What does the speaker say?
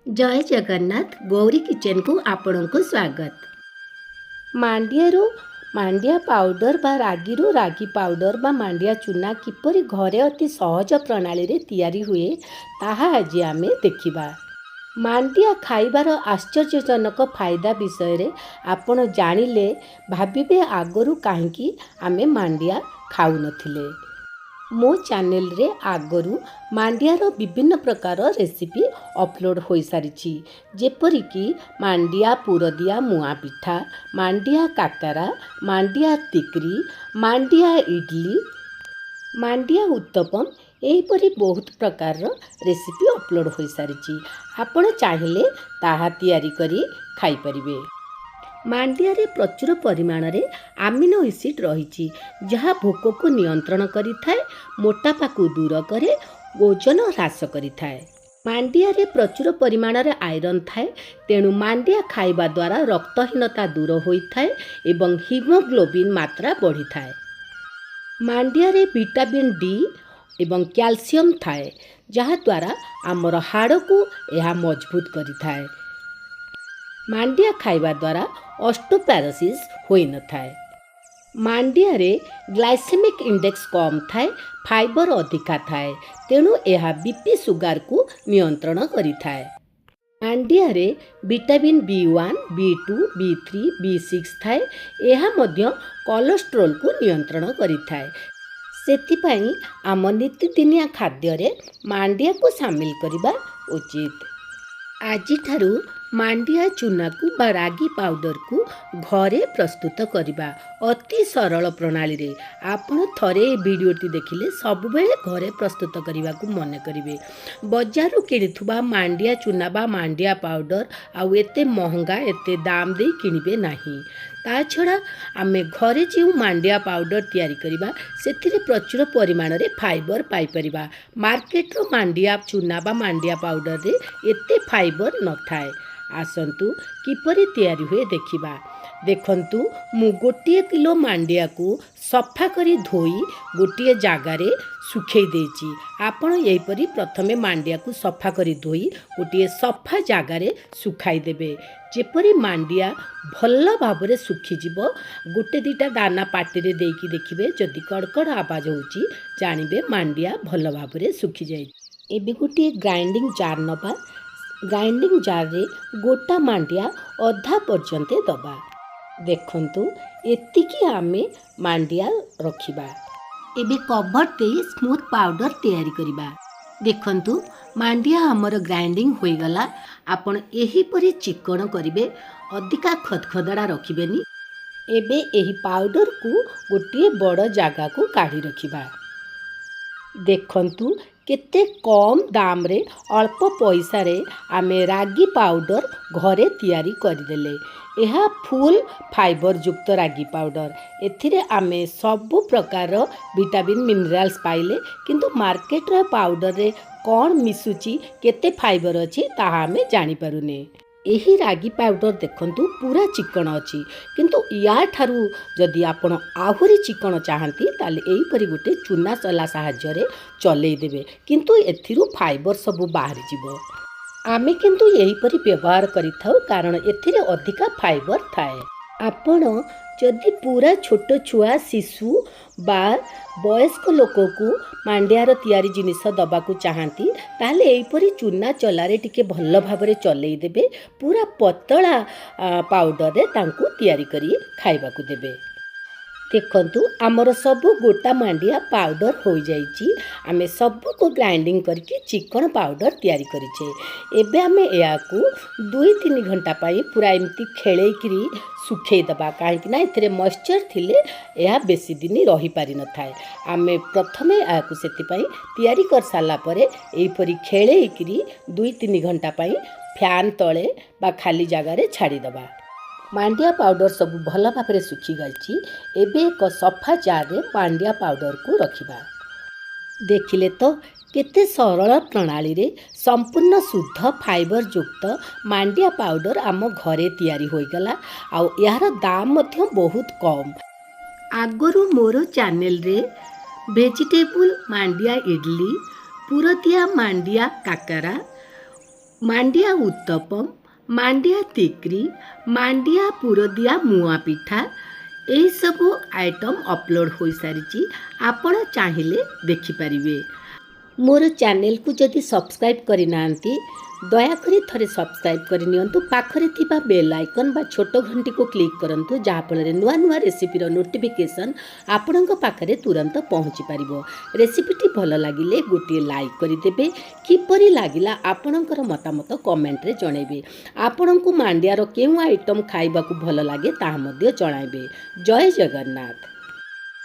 जय जगन्नाथ गौरी किचन को आपण को स्वागत। मांडियारू मांडिया पाउडर बा रागीरू रागी पाउडर बा मांडिया चूना किपरि घरे अति सहज प्रणाली रे तैयारी हुए ताहा आज आमे देखिबा। मांडिया खाइबार आश्चर्यजनक फायदा विषय रे आपण जानिले भाबिबे आगरू काहेकि आमे मांडिया खाउ नथिले। मो चैनल रे आगरू मांडियार विभिन्न प्रकार रेसिपी अपलोड हो सारी जेपरिकी मांडिया पुरदिया मुआ पिठा, मांडिया काकरा, मांडिया तिकरी, मांडिया इडली, मांडिया उत्तपम एहीपरि बहुत प्रकार रेसिपी अपलोड हो सारी। आपण चाहिए ताहा तैयारी करी खाई परिबे। मांडिया रे प्रचुर परिमाण रे आमिनो एसिड रही जहाँ भोक को नियंत्रण करिथाए, मोटापा को दूर करे, ओजन ह्रास करिथाए। मांडिया रे प्रचुर परिमाण रे आयरन थाए, तेणु मांडिया खाइबा द्वारा रक्तहीनता दूर होइथाए एवं हीमोग्लोबिन मात्रा बढ़ी थाए। मांडिया रे विटामिन डी एवं कैल्शियम थाए जहाँ द्वारा आमर हाड़ को यह मजबूत करिथाए। मांडिया खाइबा द्वारा ऑस्टियोपोरोसिस होई न थाए। मांडिया रे ग्लाइसेमिक इंडेक्स कम थाए, फाइबर अधिका थाए, तेणु यह बीपी सुगार को नियंत्रण करिथाए। मांडिया रे vitamin B1, B2, B3, B6 थाए, यह मध्य कोलेस्ट्रोल को नियंत्रण करिथाए। सेथिपाई आम नित्यदिनिया खाद्य रे मांडिया को शामिल करिबा उचित। आजि ठारू मांडिया चूना को बा रागी पाउडर को घरे प्रस्तुत करिबा अति सरल प्रणाली रे। आपण थरे वीडियोटी देखिले सब बेले घरे प्रस्तुत करिबा को मन करिवे। बजारू किणुवा मांडिया चूना बा मांडिया पाउडर आउ एते महंगा एते दाम दे किनिबे नाही। ता छड़ा आमे घरे जो मांडिया पाउडर तैयारी करिबा सेथिरे प्रचुर परिमाण रे फाइबर पाई परिबा। मार्केट रो मांडिया चूना बा मांडिया पाउडर रे एते फाइबर न थाए। आसंतु किपरि तैयारी हुए देखिबा। देखंतु मु गोटे किलो मांडिया को सफा करी धोई गोटे जगार सुखे देछि। आपण एहीपरि प्रथमे मांडिया को सफा करी धोई गोटे सफा जगार सुखाई देबे। जेपरि मांडिया भल भाबरे सुखी जिवो। गोटे दिटा दाना पाटी रे देकी देखिबे, जदि कड़कड़ आवाज होची जानिबे मांडिया भल भाबरे सुखी जाई। एबे गोटे ग्राइंडिंग जार नबा। ग्राइंडिंग जार रे गोटा मांडिया अधा पर्यंत दबा। देखंतु एतिकी आमे मांडिया रखिबा। एबे कवर दे स्मूथ पाउडर तैयारी करिबा। देखंतु मांडिया हमर ग्राइंडिंग होई गला। आपण एही परी चिकन करिवे, अधिका खदखदड़ा रखिबेनी। एबे एही पाउडर को गोटे बड़ जागा को काढ़ी रखिबा। देखंतु केते कम दाम रे अल्प पैसा रे आमे रागी पाउडर घरे तैयारी करदेले। यह फुल फाइबर युक्त रागी पाउडर। एथिरे आमे सबु प्रकार विटामिन मिनरल्स पाइले, किंतु मार्केट रो पाउडर रे कौन मिसुची केते फाइबर अछि ताहा आमे जानि पारुने। एही रागी पाउडर देखंतु पूरा चिकन अछि, किंतु या ठारू जदि आपण आहुरी चिकन चाहंती ताले एही परि गोटे चूना चला सहाय्य रे चलै देबे, किंतु एथिरु फाइबर सब बाहरी जिवो। आमे किंतु एही परि व्यवहार करिथाउ कारण एथिरे अधिका फाइबर थाए। आपण जदि पूरा छोट छुआ शिशु बा वयस्क लोक को मांडियार तैयारी जिनिस दबा को चाहती ताले एहीपरि चूना चलारे टिके भल भाबरे चलै देबे। पूरा पतला पाउडर रे तांकु तैयारी करी खाइबा को देबे। देखंतु आमर सबु गोटा मांडिया पाउडर हो जाइछि। आमे सबु को ग्राइंडिंग करके चिकन पाउडर तैयारी करिछे। एबे आमे या को 2-3 घंटा पाई पूरा एमती खेलै करी सुखे दबा, काहेकि ना एथिरे मॉइस्चर थिले या बेसी दिन रही पारि न थाए। आमे प्रथमे या को सेति पई तैयारी कर साला परे एही परी खेलै करी 2-3 घंटा पाई फैन तळे बा खाली जगह रे छाड़ी दबा। मांडिया पाउडर सब भल भाबरे सुखी गलछि। एबे एक सफा जार रे मांडिया पाउडर को रखिबा। देखिले तो केते सरल प्रणाली रे संपूर्ण शुद्ध फाइबर युक्त मांडिया पाउडर आम घरे तैयारी होई गला। आउ यार दाम मध्य बहुत कम। आगरू मोर चैनल रे वेजिटेबल मांडिया इडली, पुरदिया मांडिया काकरा ମାଣ୍ଡିଆ ଉତ୍ତପମ, ମାଣ୍ଡିଆ ତିକ୍ରି, ମାଣ୍ଡିଆ ପୁରଦିଆ ମୁଆଁ ପିଠା ଏହିସବୁ ଆଇଟମ୍ ଅପଲୋଡ଼ ହୋଇସାରିଛି। ଆପଣ ଚାହିଁଲେ ଦେଖିପାରିବେ। ମୋର ଚ୍ୟାନେଲକୁ ଯଦି ସବସ୍କ୍ରାଇବ୍ କରିନାହାନ୍ତି ଦୟାକରି ଥରେ ସବସ୍କ୍ରାଇବ୍ କରିନିଅନ୍ତୁ। ପାଖରେ ଥିବା ବେଲ୍ ଆଇକନ୍ ବା ଛୋଟ ଘଣ୍ଟିକୁ କ୍ଲିକ୍ କରନ୍ତୁ, ଯାହାଫଳରେ ନୂଆ ନୂଆ ରେସିପିର ନୋଟିଫିକେସନ୍ ଆପଣଙ୍କ ପାଖରେ ତୁରନ୍ତ ପହଞ୍ଚି ପାରିବ। ରେସିପିଟି ଭଲ ଲାଗିଲେ ଗୋଟିଏ ଲାଇକ୍ କରିଦେବେ। କିପରି ଲାଗିଲା ଆପଣଙ୍କର ମତାମତ କମେଣ୍ଟରେ ଜଣାଇବେ। ଆପଣଙ୍କୁ ମାଣ୍ଡିଆର କେଉଁ ଆଇଟମ୍ ଖାଇବାକୁ ଭଲ ଲାଗେ ତାହା ମଧ୍ୟ ଜଣାଇବେ। ଜୟ ଜଗନ୍ନାଥ।